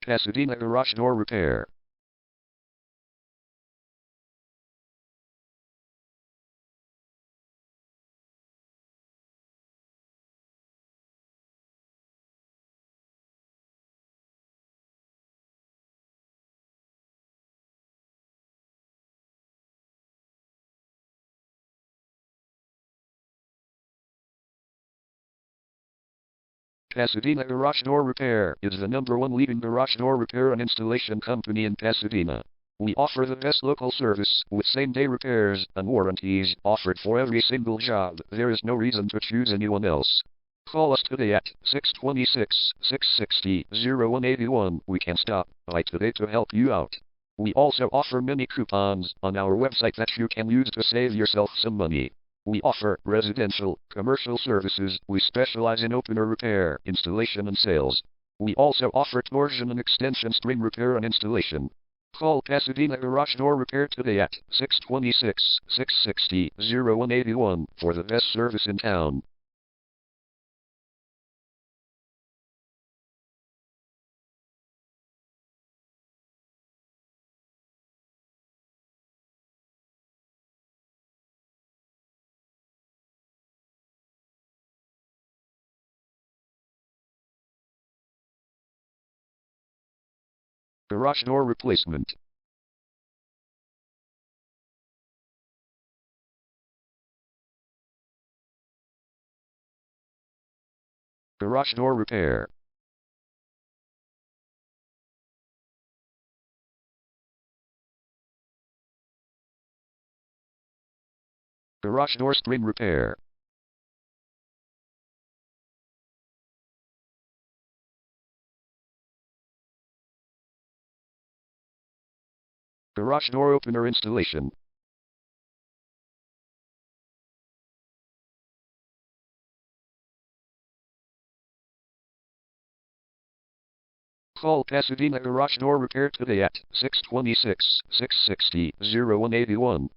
Pasadena garage door repair. Pasadena Garage Door Repair is the #1 leading garage door repair and installation company in Pasadena. We offer the best local service with same-day repairs and warranties offered for every single job. There is no reason to choose anyone else. Call us today at 626-660-0181. We can stop by today to help you out. We also offer many coupons on our website that you can use to save yourself some money. We offer residential, commercial services. We specialize in opener repair, installation and sales. We also offer torsion and extension string repair and installation. Call Pasadena Garage Door Repair today at 626-660-0181 for the best service in town. Garage door replacement. Garage door repair. Garage door string repair. Garage door opener installation. Call Pasadena Garage Door Repair today at 626-660-0181.